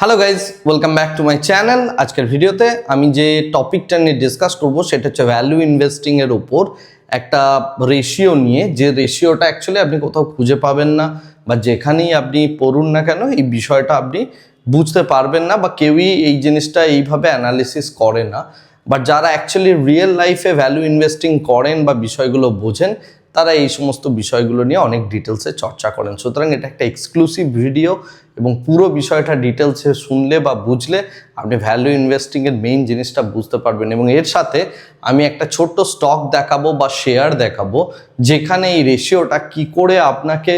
Hello guys, welcome back to my channel. আজকের ভিডিওতে আমি যে টপিকটা নিয়ে ডিসকাস করব সেটা হচ্ছে ভ্যালু ইনভেস্টিং এর উপর একটা রেশিও নিয়ে, যে রেশিওটা অ্যাকচুয়ালি আপনি কোথাও খুঁজে পাবেন না, বা যেখানেই আপনি পড়ুন না কেন এই বিষয়টা আপনি বুঝতে পারবেন না, বা কেউই এই জিনিসটা এইভাবে অ্যানালিসিস করে না। বাট যারা অ্যাকচুয়ালি রিয়েল লাইফে ভ্যালু ইনভেস্টিং করেন বা বিষয়গুলো বোঝেন, তারা এই সমস্ত বিষয়গুলো নিয়ে অনেক ডিটেলসে চর্চা করেন। সুতরাং এটা একটা এক্সক্লুসিভ ভিডিও এবং পুরো বিষয়টা ডিটেলসে শুনলে বা বুঝলে আপনি ভ্যালু ইনভেস্টিংয়ের মেইন জিনিসটা বুঝতে পারবেন। এবং এর সাথে আমি একটা ছোট্ট স্টক দেখাবো বা শেয়ার দেখাবো, যেখানে এই রেশিওটা কি করে আপনাকে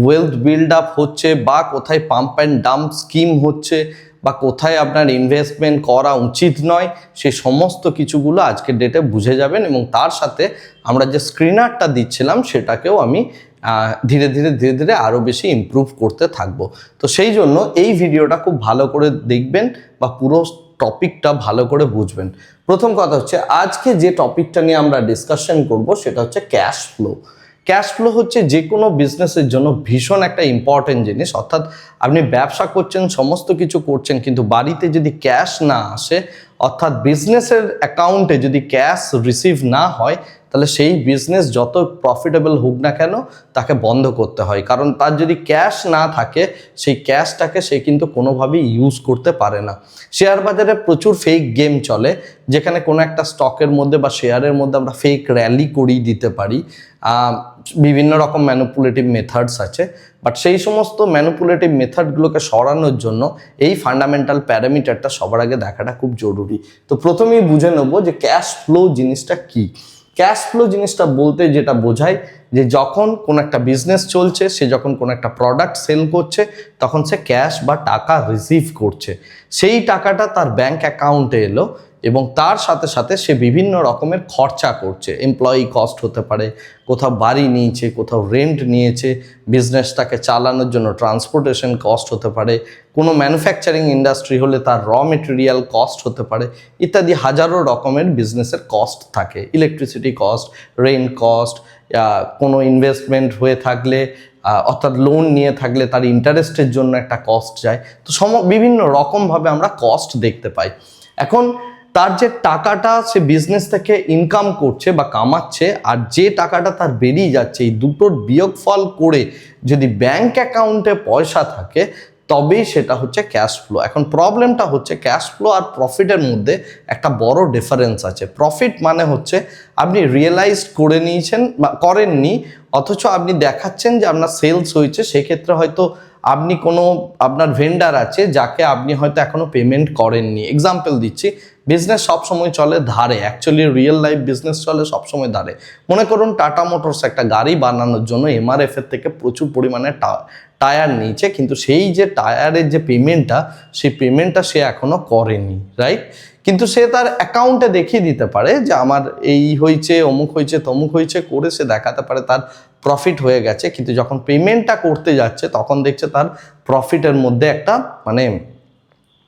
ওয়েলথ বিল্ড আপ হচ্ছে, বা কোথায় পাম্প অ্যান্ড ডাম্প স্কিম হচ্ছে, বা কোথায় আপনার ইনভেস্টমেন্ট করা উচিত নয়, সেই সমস্ত কিছুগুলো আজকের ডেটে বুঝে যাবেন। এবং তার সাথে আমরা যে স্ক্রিনারটা দিচ্ছিলাম সেটাকেও আমি ধীরে ধীরে আরও বেশি ইমপ্রুভ করতে থাকবো। তো সেই জন্য এই ভিডিওটা খুব ভালো করে দেখবেন বা পুরো টপিকটা ভালো করে বুঝবেন। প্রথম কথা হচ্ছে, আজকে যে টপিকটা নিয়ে আমরা ডিসকাশন করব সেটা হচ্ছে ক্যাশ ফ্লো। ক্যাশ ফ্লো হচ্ছে যে কোনো বিজনেসের জন্য ভীষণ একটা ইম্পর্টেন্ট জিনিস। অর্থাৎ আপনি ব্যবসা করছেন, সমস্ত কিছু করছেন, কিন্তু বাড়িতে যদি ক্যাশ না আসে, অর্থাৎ বিজনেসের অ্যাকাউন্টে যদি ক্যাশ রিসিভ না হয়, তাহলে সেই বিজনেস যত প্রফিটেবল হোক না কেন তাকে বন্ধ করতে হয়। কারণ তার যদি ক্যাশ না থাকে, সেই ক্যাশটাকে সে কিন্তু কোনোভাবেই ইউজ করতে পারে না। শেয়ার বাজারে প্রচুর ফেক গেম চলে, যেখানে কোনো একটা স্টকের মধ্যে বা শেয়ারের মধ্যে আমরা ফেক র্যালি করিয়ে দিতে পারি। বিভিন্ন রকম ম্যানিপুলেটিভ মেথডস আছে, বাট সেই সমস্ত ম্যানিপুলেটিভ মেথডগুলোকে সরানোর জন্য এই ফান্ডামেন্টাল প্যারামিটারটা সবার আগে দেখাটা খুব জরুরি। তো প্রথমেই বুঝে নেব যে ক্যাশ ফ্লো জিনিসটা কি। ক্যাশ ফ্লো জিনিসটা বলতে যেটা বোঝায় যে যখন কোনো একটা বিজনেস চলছে, সে যখন কোনো একটা প্রোডাক্ট সেল করছে, তখন সে ক্যাশ বা টাকা রিসিভ করছে। সেই টাকাটা তার ব্যাংক অ্যাকাউন্টে এলো এবং তার সাথে সাথে সে বিভিন্ন রকমের খরচা করছে। এমপ্লয়ি কস্ট হতে পারে, কোথাও বাড়ি নিয়েছে, কোথাও রেন্ট নিয়েছে, বিজনেসটাকে চালানোর জন্য ট্রান্সপোর্টেশন কস্ট হতে পারে, কোনো ম্যানুফ্যাকচারিং ইন্ডাস্ট্রি হলে তার র মেটেরিয়াল কস্ট হতে পারে, ইত্যাদি হাজারো রকমের বিজনেসের কস্ট থাকে। ইলেকট্রিসিটি কস্ট, রেন্ট কস্ট, কোনো ইনভেস্টমেন্ট হয়ে থাকলে অর্থাৎ লোন নিয়ে থাকলে তার ইন্টারেস্টের জন্য একটা কস্ট যায়। তো বিভিন্ন রকমভাবে আমরা কস্ট দেখতে পাই। এখন তার যে টাকাটা সে বিজনেস থেকে ইনকাম করছে বা কামাচ্ছে, আর যে টাকাটা তার বেরিয়ে যাচ্ছে, এই দুটোর বিয়োগফল করে যদি ব্যাংক অ্যাকাউন্টে পয়সা থাকে, তবেই সেটা হচ্ছে ক্যাশ ফ্লো। এখন প্রবলেমটা হচ্ছে ক্যাশ ফ্লো আর প্রফিটের মধ্যে একটা বড় ডিফারেন্স আছে। প্রফিট মানে হচ্ছে আপনি রিয়েলাইজ করে নিয়েছেন বা করেননি, অথচ আপনি দেখাচ্ছেন যে আপনার সেলস হয়েছে। সেক্ষেত্রে হয়তো আপনি কোনো আপনার ভেন্ডার আছে যাকে আপনি হয়তো এখনো পেমেন্ট করেননি। এক্সাম্পল দিচ্ছি, বিজনেস সবসময় চলে ধারে, অ্যাকচুয়ালি রিয়েল লাইফ বিজনেস চলে সবসময় ধারে। মনে করুন টাটা মোটরস একটা গাড়ি বানানোর জন্য এমআরএফ এর থেকে প্রচুর পরিমাণে টায়ার নিয়েছে, কিন্তু সেই যে টায়ারের যে পেমেন্টটা, সেই পেমেন্টটা সে এখনো করেনি, রাইট? কিন্তু সে তার অ্যাকাউন্টে দেখিয়ে দিতে পারে যে আমার এই হয়েছে, অমুক হয়েছে, তমুক হয়েছে করে সে দেখাতে পারে তার প্রফিট হয়ে গেছে। কিন্তু যখন পেমেন্টটা করতে যাচ্ছে, তখন দেখছে তার প্রফিটের মধ্যে একটা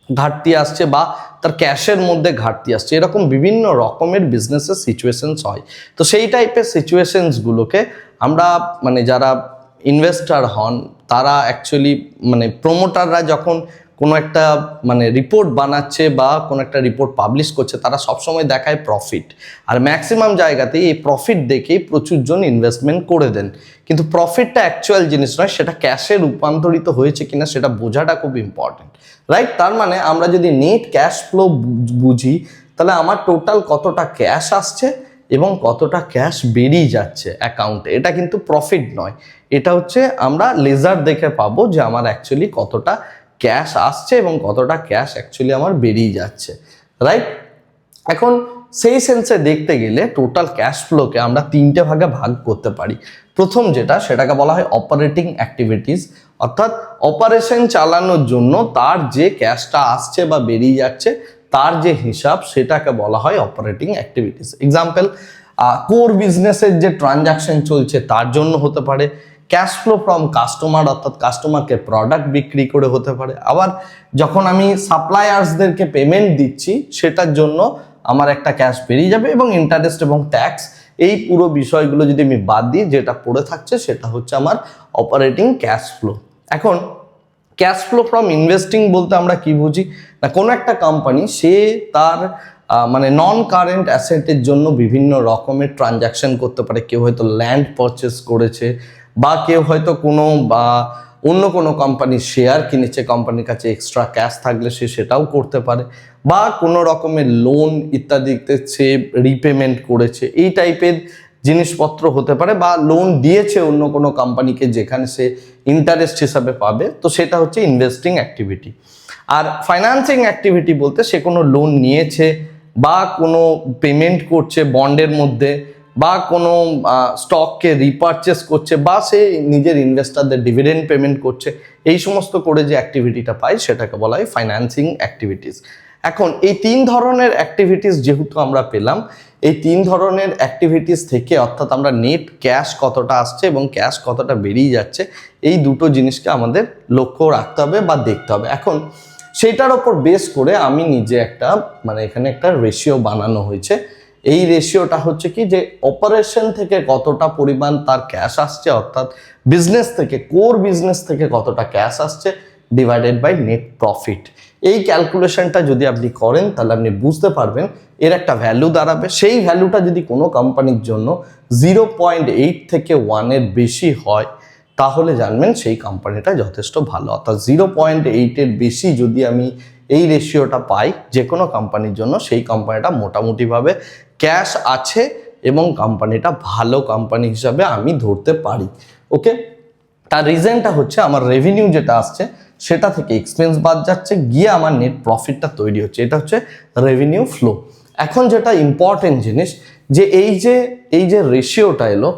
ঘাটতি আসছে, বা তার ক্যাশের মধ্যে ঘাটতি আসছে। এরকম বিভিন্ন রকমের বিজনেসের সিচুয়েশনস হয়। তো সেই টাইপের সিচুয়েশনসগুলোকে আমরা যারা ইনভেস্টার হন, তারা অ্যাকচুয়ালি প্রোমোটাররা যখন কোনো একটা রিপোর্ট বানাচ্ছে বা কোনো একটা রিপোর্ট পাবলিশ করছে, তারা সবসময় দেখায় প্রফিট। আর ম্যাক্সিমাম জায়গাতেই এই প্রফিট দেখেই প্রচুর জন ইনভেস্টমেন্ট করে দেন। কিন্তু প্রফিটটা অ্যাকচুয়াল জিনিস নয়, সেটা ক্যাশে রূপান্তরিত হয়েছে কিনা সেটা বোঝাটা খুব ইম্পর্টেন্ট, রাইট? তার মানে আমরা যদি নেট ক্যাশ ফ্লো বুঝি, তাহলে আমার টোটাল কতটা ক্যাশ আসছে এবং কতটা ক্যাশ বেরিয়ে যাচ্ছে অ্যাকাউন্টে, এটা কিন্তু প্রফিট নয়। এটা হচ্ছে আমরা লেজার দেখে পাবো যে আমার অ্যাকচুয়ালি কতটা ক্যাশ আসছে এবং কতটা ক্যাশ অ্যাকচুয়ালি আমার বেরিয়ে যাচ্ছে, রাইট? এখন সেই সেন্সে দেখতে গেলে টোটাল ক্যাশ ফ্লোকে আমরা তিনটে ভাগে ভাগ করতে পারি। প্রথম যেটা, সেটাকে বলা হয় অপারেটিং অ্যাক্টিভিটিস, অর্থাৎ অপারেশন চালানোর জন্য তার যে ক্যাশটা আসছে বা বেরিয়ে যাচ্ছে, তার যে হিসাব, সেটাকে বলা হয় অপারেটিং অ্যাক্টিভিটিস। এক্সাম্পল, কোর বিজনেসের যে ট্রানজাকশন চলছে তার জন্য হতে পারে। ক্যাশ ফ্লো ফ্রম কাস্টমার, অর্থাৎ কাস্টমারকে প্রোডাক্ট বিক্রি করে হতে পারে। আবার যখন আমি সাপ্লায়ার্সদেরকে পেমেন্ট দিচ্ছি, সেটার জন্য আমার একটা ক্যাশ বেরিয়ে যাবে। এবং ইন্টারেস্ট এবং ট্যাক্স, এই পুরো বিষয়গুলো যদি আমি বাদ দিই, যেটা পড়ে থাকছে সেটা হচ্ছে আমার অপারেটিং ক্যাশ ফ্লো। এখন ক্যাশ ফ্লো ফ্রম ইনভেস্টিং বলতে আমরা কি বুঝি না, কোনো একটা কোম্পানি সে তার মানে নন কারেন্ট অ্যাসেটের জন্য বিভিন্ন রকমের ট্রানজাকশন করতে পারে। কেউ হয়তো ল্যান্ড পারচেস করেছে, বা কেউ হয়তো কোনো বা অন্য কোনো কোম্পানির শেয়ার কিনেছে, কোম্পানির কাছে এক্সট্রা ক্যাশ থাকলে সে সেটাও করতে পারে, বা কোনো রকমের লোন ইত্যাদিতে সে রিপেমেন্ট করেছে, এই টাইপের জিনিসপত্র হতে পারে, বা লোন দিয়েছে অন্য কোনো কোম্পানিকে যেখানে সে ইন্টারেস্ট হিসাবে পাবে, তো সেটা হচ্ছে ইনভেস্টিং অ্যাক্টিভিটি। আর ফাইন্যান্সিং অ্যাক্টিভিটি বলতে সে কোনো লোন নিয়েছে বা কোনো পেমেন্ট করছে বন্ডের মধ্যে, বা কোনো স্টককে রিপারচেস করছে, বা সে নিজের ইনভেস্টারদের ডিভিডেন্ড পেমেন্ট করছে, এই সমস্ত করে যে অ্যাক্টিভিটিটা পায় সেটাকে বলা হয় ফাইন্যান্সিং অ্যাক্টিভিটিস। এখন এই 3 ধরনের অ্যাক্টিভিটিস যেহেতু আমরা পেলাম, এই 3 ধরনের অ্যাক্টিভিটিস থেকে অর্থাৎ আমরা নেট ক্যাশ কতটা আসছে এবং ক্যাশ কতটা বেরিয়ে যাচ্ছে, এই দুটো জিনিসকে আমাদের লক্ষ্য রাখতে হবে বা দেখতে হবে। এখন সেটার ওপর বেস করে আমি নিজে একটা মানে এখানে একটা রেশিও বানানো হয়েছে। এই রেশিওটা হচ্ছে কি, যে অপারেশন থেকে কতটা পরিমাণ তার ক্যাশ আসছে, অর্থাৎ বিজনেস থেকে, কোর বিজনেস থেকে কতটা ক্যাশ আসছে ডিভাইডেড বাই নেট প্রফিট। এই ক্যালকুলেশনটা যদি আপনি করেন তাহলে আপনি বুঝতে পারবেন এর একটা ভ্যালু দাঁড়াবে। সেই ভ্যালুটা যদি কোনো কোম্পানির জন্য 0.8 থেকে 1-এর বেশি হয় তাহলে জানবেন সেই কোম্পানিটা যথেষ্ট ভালো। অর্থাৎ 0.8-এর বেশি যদি আমি এই রেশিওটা পাই যে কোনো কোম্পানির জন্য, সেই কোম্পানিটা মোটামুটিভাবে ক্যাশ আছে এবং কোম্পানিটা ভালো কোম্পানি হিসাবে আমি ধরতে পারি। ওকে, তার রিজনটা হচ্ছে আমার রেভিনিউ যেটা আসছে সেটা থেকে এক্সপেন্স বাদ যাচ্ছে, গিয়ে আমার নেট প্রফিটটা তৈরি হচ্ছে, এটা হচ্ছে রেভিনিউ ফ্লো। এখন যেটা ইম্পর্টেন্ট জিনিস, যে এই যে রেশিওটা এলো,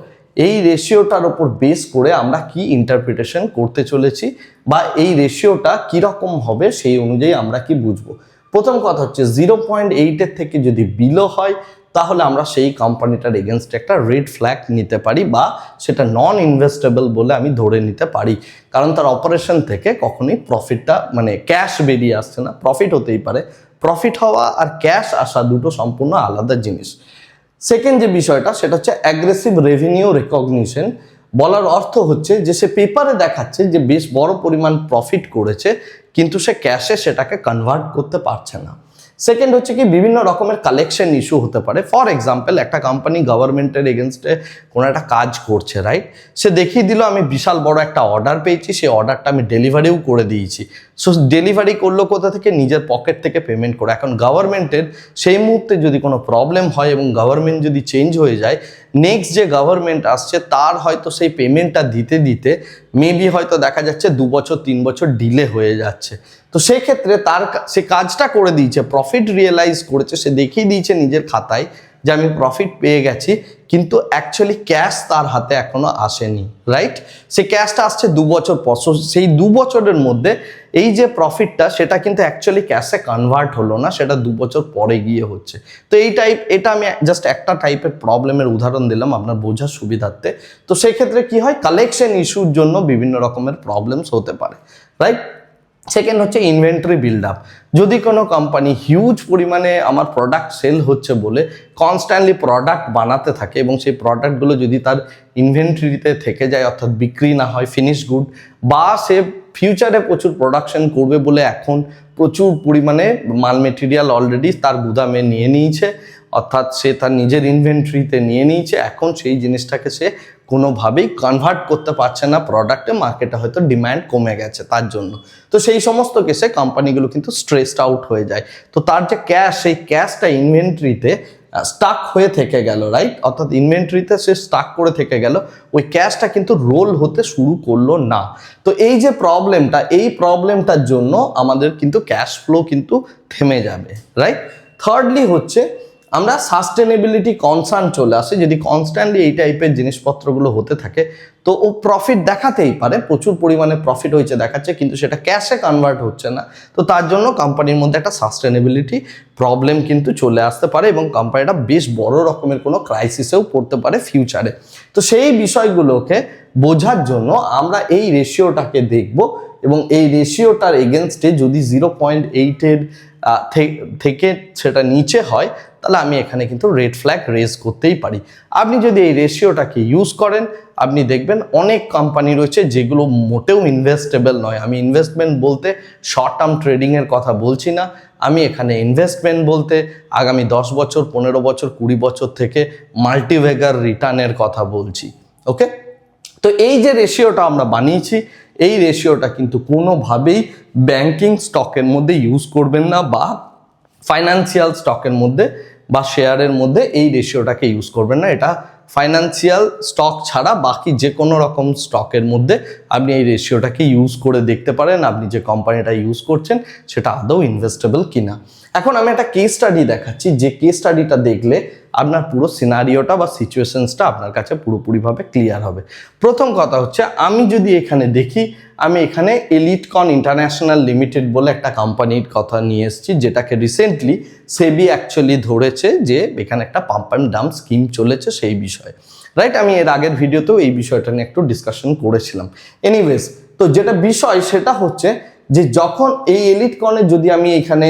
এই রেশিওটার ওপর বেস করে আমরা কি ইন্টারপ্রিটেশন করতে চলেছি, বা এই রেশিওটা কীরকম হবে সেই অনুযায়ী আমরা কি বুঝবো। প্রথম কথা হচ্ছে 0.8-এর থেকে যদি বিলো হয় তাহলে আমরা সেই কোম্পানিটার এগেনস্টে একটা রেড ফ্ল্যাগ নিতে পারি, বা সেটা নন ইনভেস্টেবল বলে আমি ধরে নিতে পারি, কারণ তার অপারেশন থেকে কখনোই প্রফিটটা মানে ক্যাশ বেরিয়ে আসছে না। প্রফিট হতেই পারে, প্রফিট হওয়া আর ক্যাশ আসা দুটো সম্পূর্ণ আলাদা জিনিস। সেকেন্ড যে বিষয়টা সেটা হচ্ছে অ্যাগ্রেসিভ রেভিনিউ রেকগনিশন। বলার অর্থ হচ্ছে যে সে পেপারে দেখাচ্ছে যে বেশ বড় পরিমাণ প্রফিট করেছে, কিন্তু সে ক্যাশে সেটাকে কনভার্ট করতে পারছে না। সেকেন্ড হচ্ছে কি, বিভিন্ন রকমের কালেকশন ইস্যু হতে পারে। ফর এক্সাম্পল, একটা কোম্পানি গভর্নমেন্টের এগেনস্টে কোনো একটা কাজ করছে, রাইট? সে দেখিয়ে দিল আমি বিশাল বড় একটা অর্ডার পেয়েছি, সেই অর্ডারটা আমি ডেলিভারিও করে দিয়েছি। সো ডেলিভারি করলো কোথা থেকে? নিজের পকেট থেকে পেমেন্ট করে। এখন গভর্নমেন্টের সেই মুহূর্তে যদি কোনো প্রবলেম হয় এবং গভর্নমেন্ট যদি চেঞ্জ হয়ে যায়, নেক্সট যে গভর্নমেন্ট আসছে তার হয়তো সেই পেমেন্টটা দিতে দিতে মেবি হয়তো দেখা যাচ্ছে 2 বছর 3 বছর ডিলে হয়ে যাচ্ছে। তো সেক্ষেত্রে সে কাজটা করে দিয়েছে, প্রফিট রিয়েলাইজ করেছে, সে দেখিয়ে দিয়েছে নিজের খাতায় যে আমি প্রফিট পেয়ে গেছি, কিন্তু অ্যাকচুয়ালি ক্যাশ তার হাতে এখনো আসেনি, রাইট? সে ক্যাশটা আসছে 2 বছর পর। সেই 2 বছরের মধ্যে এই যে প্রফিটটা সেটা কিন্তু অ্যাকচুয়ালি ক্যাশে কনভার্ট হলো না, সেটা 2 বছর পরে গিয়ে হচ্ছে। তো এটা আমি জাস্ট একটা টাইপের প্রবলেমের উদাহরণ দিলাম আপনার বোঝার সুবিধার্থে। তো সেই ক্ষেত্রে কি হয়, কালেকশন ইস্যুর জন্য বিভিন্ন রকমের প্রবলেমস হতে পারে, রাইট? সেকেন্ড হচ্ছে ইনভেন্টরি বিল্ড আপ। যদি কোনো কোম্পানি হিউজ পরিমাণে আমার প্রোডাক্ট সেল হচ্ছে বলে কনস্ট্যান্টলি প্রোডাক্ট বানাতে থাকে এবং সেই প্রোডাক্টগুলো যদি তার ইনভেন্টরিতে থেকে যায়, অর্থাৎ বিক্রি না হয় ফিনিশ গুড, বা সে ফিউচারে প্রচুর প্রোডাকশন করবে বলে এখন প্রচুর পরিমাণে মাল মেটেরিয়াল অলরেডি তার গুদামে নিয়ে নিয়েছে, অর্থাৎ সে তার নিজের ইনভেন্টরিতে নিয়ে নিয়েছে, এখন সেই জিনিসটাকে সে কোনোভাবেই কনভার্ট করতে পারছে না প্রোডাক্টে, মার্কেটে হয়তো ডিম্যান্ড কমে গেছে তার জন্য। তো সেই সমস্ত কেসে কোম্পানিগুলো কিন্তু স্ট্রেসড আউট হয়ে যায়। তো তার যে ক্যাশ, সেই ক্যাশটা ইনভেন্টরিতে স্টাক হয়ে থেকে গেল, রাইট? অর্থাৎ ইনভেন্টরিতে সে স্টাক করে থেকে গেল, ওই ক্যাশটা কিন্তু রোল হতে শুরু করলো না। তো এই যে প্রবলেমটা, এই প্রবলেমটার জন্য আমাদের কিন্তু ক্যাশ ফ্লো কিন্তু থেমে যাবে, রাইট? থার্ডলি হচ্ছে আমরা সাস্টেনেবিলিটি কনসার্ন চলে আসে। যদি কনস্ট্যান্টলি এই টাইপের জিনিসপত্রগুলো হতে থাকে তো ও প্রফিট দেখাতেই পারে, প্রচুর পরিমাণে প্রফিট হয়েছে দেখাচ্ছে, কিন্তু সেটা ক্যাশে কনভার্ট হচ্ছে না। তো তার জন্য কোম্পানির মধ্যে একটা সাস্টেনেবিলিটি প্রবলেম কিন্তু চলে আসতে পারে এবং কোম্পানিটা বেশ বড় রকমের কোনো ক্রাইসিসেও পড়তে পারে ফিউচারে। তো সেই বিষয়গুলোকে বোঝার জন্য আমরা এই রেশিওটাকে দেখব, এবং এই রেশিওটার এগেনস্টে যদি 0.8-এর থেকে সেটা নিচে হয় তাহলে আমি এখানে কিন্তু রেড ফ্ল্যাগ রেজ করতেই পারি। আপনি যদি এই রেশিওটাকে ইউজ করেন, আপনি দেখবেন অনেক কোম্পানি রয়েছে যেগুলো মোটেও ইনভেস্টেবল নয়। আমি ইনভেস্টমেন্ট বলতে শর্ট টার্ম ট্রেডিংয়ের কথা বলছি না, আমি এখানে ইনভেস্টমেন্ট বলতে আগামী 10 বছর, 15 বছর, 20 বছর থেকে মাল্টিভেগার রিটার্নের কথা বলছি। ওকে, তো এই যে রেশিওটা আমরা বানিয়েছি, এই রেশিওটা কিন্তু কোনোভাবেই ব্যাংকিং স্টকের মধ্যে ইউজ করবেন না, বা ফাইন্যান্সিয়াল স্টকের মধ্যে বা শেয়ারের মধ্যে এই রেশিওটাকে ইউজ করবেন না। এটা ফাইন্যান্সিয়াল স্টক ছাড়া বাকি যে কোনো রকম স্টকের মধ্যে আপনি এই রেশিওটাকে ইউজ করে দেখতে পারেন আপনি যে কোম্পানিটা ইউজ করছেন সেটা আদৌ ইনভেস্টেবল কিনা। এখন আমি একটা কেস স্টাডি দেখাচ্ছি, যে কেস স্টাডিটা দেখলে আপনার পুরো সিনারিওটা বা সিচুয়েশনসটা আপনার কাছে পুরোপুরিভাবে ক্লিয়ার হবে। প্রথম কথা হচ্ছে, আমি যদি এখানে দেখি, আমি এখানে এলিটকন ইন্টারন্যাশনাল লিমিটেড বলে একটা কোম্পানির কথা নিয়ে এসেছি, যেটাকে রিসেন্টলি সেবি অ্যাকচুয়ালি ধরেছে যে এখানে একটা পাম্প অ্যান্ড ডাম্প স্কিম চলেছে সেই বিষয়ে, রাইট? আমি এর আগের ভিডিওতেও এই বিষয়টা নিয়ে একটু ডিসকাশন করেছিলাম। এনিওয়েজ, তো যেটা বিষয় সেটা হচ্ছে যে যখন এই এলিটকনের যদি আমি এখানে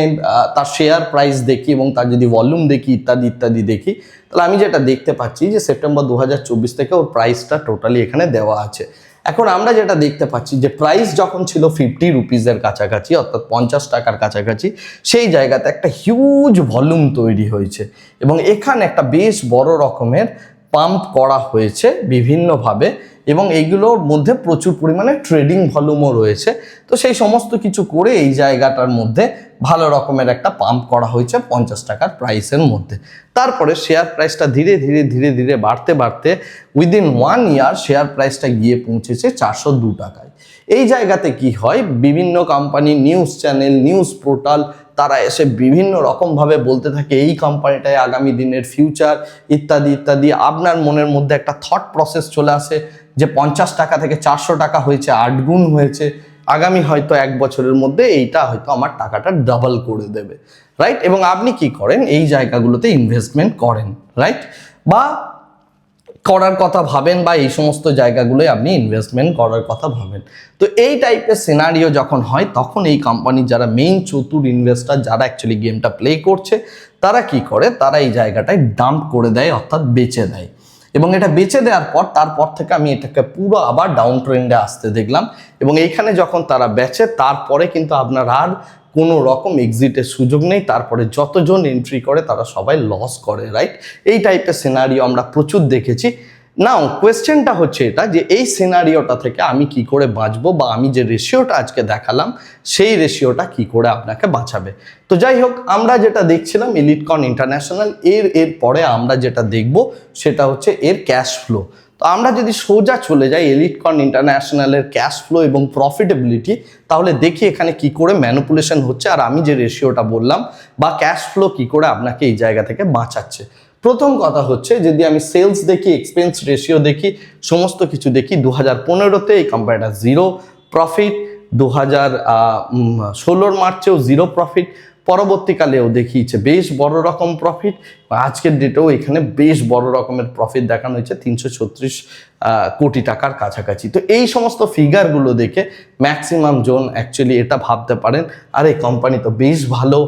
তার শেয়ার প্রাইস দেখি এবং তার যদি ভলিউম দেখি ইত্যাদি ইত্যাদি দেখি, তাহলে আমি যেটা দেখতে পাচ্ছি যে সেপ্টেম্বর 2024 থেকে ওর প্রাইসটা টোটালি এখানে দেওয়া আছে। এখন আমরা যেটা দেখতে পাচ্ছি যে প্রাইস যখন ছিল 50 রুপিসের কাছাকাছি, অর্থাৎ 50 টাকার কাছাকাছি, সেই জায়গাতে একটা হিউজ ভলিউম তৈরি হয়েছে এবং এখানে একটা বেশ বড় রকমের পাম্প করা হয়েছে বিভিন্নভাবে, এবং এইগুলোর মধ্যে প্রচুর পরিমাণে ট্রেডিং ভলিউমও রয়েছে। তো সেই সমস্ত কিছু করে এই জায়গাটার মধ্যে ভালো রকমের একটা পাম্প করা হয়েছে 50 টাকার প্রাইসের মধ্যে। তারপরে শেয়ার প্রাইসটা ধীরে ধীরে ধীরে ধীরে বাড়তে বাড়তে উইদিন 1 ইয়ার শেয়ার প্রাইসটা গিয়ে পৌঁছেছে 402 টাকায়। এই জায়গাতে কি হয়, বিভিন্ন company, news channel, news portal, তারা এসে বিভিন্ন রকমভাবে বলতে থাকে এই কোম্পানিটায় আগামী দিনের ফিউচার ইত্যাদি ইত্যাদি। আপনার মনের মধ্যে একটা থট প্রসেস চলে আসে যে 50 টাকা থেকে 400 টাকা হয়েছে, 8 গুণ হয়েছে, আগামী হয়তো 1 বছরের মধ্যে এইটা হয়তো আমার টাকাটা ডাবল করে দেবে, রাইট? এবং আপনি কি করেন, এই জায়গাগুলোতে ইনভেস্টমেন্ট করেন, রাইট? বা করার কথা ভাবেন, বা এই সমস্ত জায়গাগুলোই আপনি ইনভেস্টমেন্ট করার কথা ভাবেন। তো এই টাইপের সিনারিও যখন হয়, তখন এই কোম্পানির যারা মেইন চতুর ইনভেস্টার, যারা অ্যাকচুয়ালি গেমটা প্লে করছে, তারা কি করে, তারা এই জায়গাটায় ডাম্প করে দেয়, অর্থাৎ বেচে দেয়। এবং এটা বেচে দেওয়ার পর তারপর থেকে আমি এটাকে পুরো আবার ডাউন ট্রেন্ডে আসতে দেখলাম, এবং এইখানে যখন তারা বেচে তারপরে কিন্তু আপনার আর কোনো রকম এক্সিটের সুযোগ নেই। তারপরে যতজন এন্ট্রি করে তারা সবাই লস করে, রাইট? এই টাইপের সিনারিও আমরা প্রচুর দেখেছি। নাও কোয়েশ্চেনটা হচ্ছে এটা, যে এই সিনারিওটা থেকে আমি কি করে বাঁচবো, বা আমি যে রেশিওটা আজকে দেখালাম সেই রেশিওটা কি করে আপনাকে বাঁচাবে। তো যাই হোক, আমরা যেটা দেখছিলাম এলিটকন ইন্টারন্যাশনাল, এর পরে আমরা যেটা দেখব সেটা হচ্ছে এর ক্যাশ ফ্লো। তো আমরা যদি সোজা চলে যাই এলিটকন ইন্টারন্যাশনালের ক্যাশ ফ্লো এবং প্রফিটেবিলিটি, তাহলে দেখি এখানে কি করে ম্যানিপুলেশন হচ্ছে, আর আমি যে রেশিওটা বললাম বা ক্যাশ ফ্লো কি করে আপনাকে এই জায়গা থেকে বাঁচাচ্ছে। প্রথম কথা হচ্ছে, যদি আমি সেলস দেখি, এক্সপেন্স রেশিও দেখি, সমস্ত কিছু দেখি, 2015-তে এই কোম্পানিটা 0 প্রফিট, 2016 মার্চেও 0 প্রফিট, পরবর্তীকালেও দেখিয়েছে বেশ বড় রকম প্রফিট, আজকের ডেটেও এখানে বেশ বড় রকমের প্রফিট দেখানো হয়েছে 336 কোটি টাকার কাছাকাছি। তো এই সমস্ত ফিগারগুলো দেখে ম্যাক্সিমাম জন অ্যাকচুয়ালি এটা ভাবতে পারেন, আরে কোম্পানি তো বেশ ভালো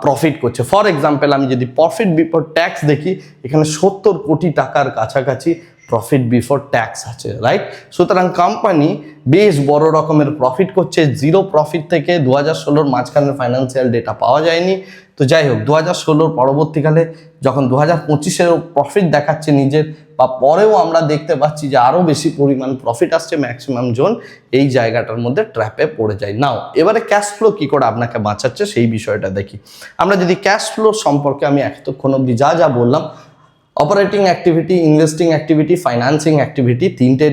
প্রফিট করছে। ফর এক্সাম্পল, আমি যদি প্রফিট বিফোর ট্যাক্স দেখি, এখানে 70 কোটি টাকার কাছাকাছি প্রফিট বিফোর ট্যাক্স আছে, রাইট? সুতরাং কোম্পানি বেশ বড় রকমের প্রফিট করছে। 0 প্রফিট থেকে 2016 মাঝখানের ফাইন্যান্সিয়াল ডেটা পাওয়া যায়নি। তো যাই হোক, 2016 পরবর্তীকালে যখন 2025-এর প্রফিট দেখাচ্ছে নিজের, বা পরেও আমরা দেখতে পাচ্ছি যে আরও বেশি পরিমাণ প্রফিট আসছে, ম্যাক্সিমাম জন এই জায়গাটার মধ্যে ট্র্যাপে পড়ে যায়। নাও এবারে ক্যাশ ফ্লো কী করে আপনাকে বাঁচাচ্ছে সেই বিষয়টা দেখি। আমরা যদি ক্যাশ ফ্লো সম্পর্কে আমি এতক্ষণ অবধি যা বললাম, operating activity, investing activity, financing activity, তিনটে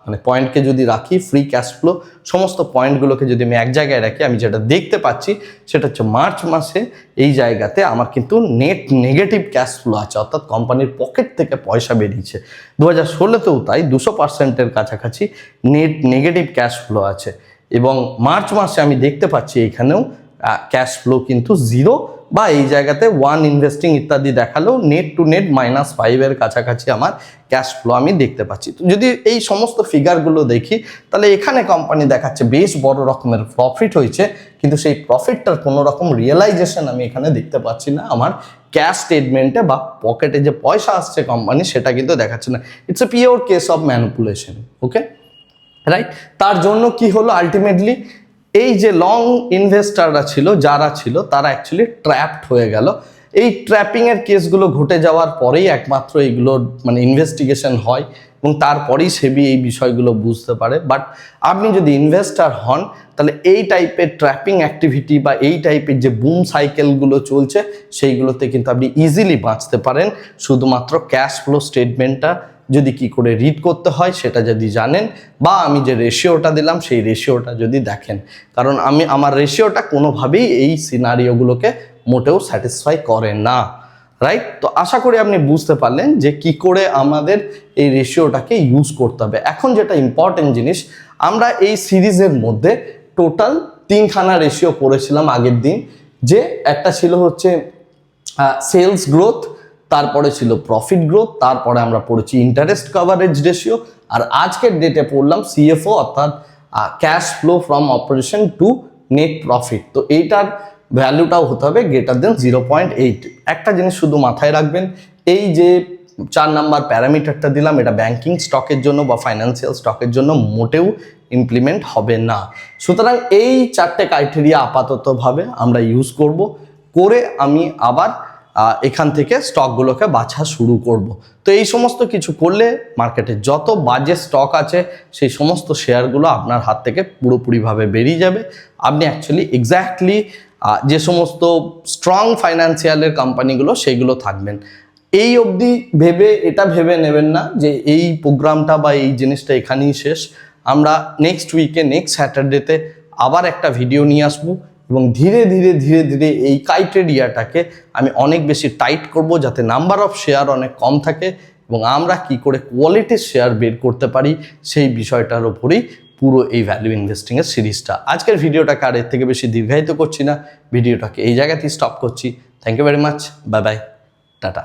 মানে পয়েন্টকে যদি রাখি, ফ্রি ক্যাশ ফ্লো, সমস্ত পয়েন্টগুলোকে যদি আমি এক জায়গায় রাখি, আমি যেটা দেখতে পাচ্ছি সেটা হচ্ছে মার্চ মাসে এই জায়গাতে আমার কিন্তু নেট নেগেটিভ ক্যাশ ফ্লো আছে, অর্থাৎ কোম্পানির পকেট থেকে পয়সা বেরিয়েছে। 2016-তেও তাই 200%-এর কাছাকাছি নেট নেগেটিভ ক্যাশ ফ্লো আছে, এবং মার্চ মাসে আমি দেখতে পাচ্ছি এখানেও ক্যাশ ফ্লো কিন্তু 0 বা এই জায়গাতে ওয়ান ইনভেস্টিং ইত্যাদি দেখালো, নেট টু নেট -5 কাছাকাছি আমার ক্যাশ ফ্লো আমি দেখতে পাচ্ছি। তো যদি এই সমস্ত ফিগারগুলো দেখি তাহলে এখানে কোম্পানি দেখাচ্ছে বেশ বড় রকমের প্রফিট হয়েছে, কিন্তু সেই প্রফিটটার কোনো রকম রিয়েলাইজেশন আমি এখানে দেখতে পাচ্ছি না আমার ক্যাশ স্টেটমেন্টে বা পকেটে যে পয়সা আসছে কোম্পানি সেটা কিন্তু দেখাচ্ছে না। It's a pure case of manipulation. Okay, right? তার জন্য কি হলো আলটিমেটলি, এই যে লং ইনভেস্টাররা ছিল, যারা ছিল, তারা অ্যাকচুয়ালি ট্র্যাপড হয়ে গেল। এই ট্র্যাপিংয়ের কেসগুলো ঘটে যাওয়ার পরেই একমাত্র এইগুলোর মানে ইনভেস্টিগেশন হয় এবং তারপরেই সেবি এই বিষয়গুলো বুঝতে পারে। বাট আপনি যদি ইনভেস্টার হন তাহলে এই টাইপের ট্র্যাপিং অ্যাক্টিভিটি বা এই টাইপের যে বুম সাইকেলগুলো চলছে সেইগুলোতে কিন্তু আপনি ইজিলি বাঁচতে পারেন, শুধুমাত্র ক্যাশ ফ্লো স্টেটমেন্টটা যদি কি করে রিড করতে হয় সেটা যদি জানেন, বা আমি যে রেশিওটা দিলাম সেই রেশিওটা যদি দেখেন। কারণ আমার রেশিওটা কোনোভাবেই এই সিনারিওগুলোকে মোটেও স্যাটিসফাই করে না, রাইট? তো আশা করি আপনি বুঝতে পারলেন যে কি করে আমাদের এই রেশিওটাকে ইউজ করতে হবে। এখন যেটা ইম্পর্টেন্ট জিনিস, আমরা এই সিরিজের মধ্যে টোটাল 3খানা রেশিও পড়েছিলাম আগের দিন। যে একটা ছিল হচ্ছে সেলস গ্রোথ, তারপরে ছিল প্রফিট গ্রোথ, তারপরে আমরা পড়েছি ইন্টারেস্ট কভারেজ রেশিও, আর আজকের ডেটে পড়লাম সিএফও অর্থাৎ cash flow from operation two net profit. তো এইটার ভ্যালুটাও হতে হবে গ্রেটার দেন 0.8। একটা জিনিস শুধু মাথায় রাখবেন, এই যে 4 নাম্বার প্যারামিটারটা দিলাম এটা ব্যাংকিং স্টকের জন্য বা ফাইন্যান্সিয়াল স্টকের জন্য মোটেও ইমপ্লিমেন্ট হবে না। সুতরাং এই 4টে ক্রাইটেরিয়া আপাততভাবে আমরা ইউজ করব, করে আমি আবার এখান থেকে স্টকগুলোকে বাছা শুরু করব। তো এই সমস্ত কিছু করলে মার্কেটে যত বাজে স্টক আছে সেই সমস্ত শেয়ারগুলো আপনার হাত থেকে পুরোপুরিভাবে বেরিয়ে যাবে। আপনি অ্যাকচুয়ালি এক্স্যাক্টলি যে সমস্ত স্ট্রং ফাইন্যান্সিয়ালের কোম্পানিগুলো সেইগুলো থাকবেন। এই অবধি এটা ভেবে নেবেন না যে এই প্রোগ্রামটা বা এই জিনিসটা এখানেই শেষ। আমরা নেক্সট উইকে নেক্সট স্যাটারডেতে আবার একটা ভিডিও নিয়ে আসবো এবং ধীরে ধীরে এই ক্রাইটেরিয়াটাকে আমি অনেক বেশি টাইট করব, যাতে নাম্বার অফ শেয়ার অনেক কম থাকে এবং আমরা কি করে কোয়ালিটির শেয়ার বের করতে পারি সেই বিষয়টার উপরেই পুরো এই ভ্যালু ইনভেস্টিংয়ের সিরিজটা। আজকের ভিডিওটাকে আর এর থেকে বেশি দীর্ঘায়িত করছি না, ভিডিওটাকে এই জায়গাতেই স্টপ করছি। Thank you very much, bye bye, tata.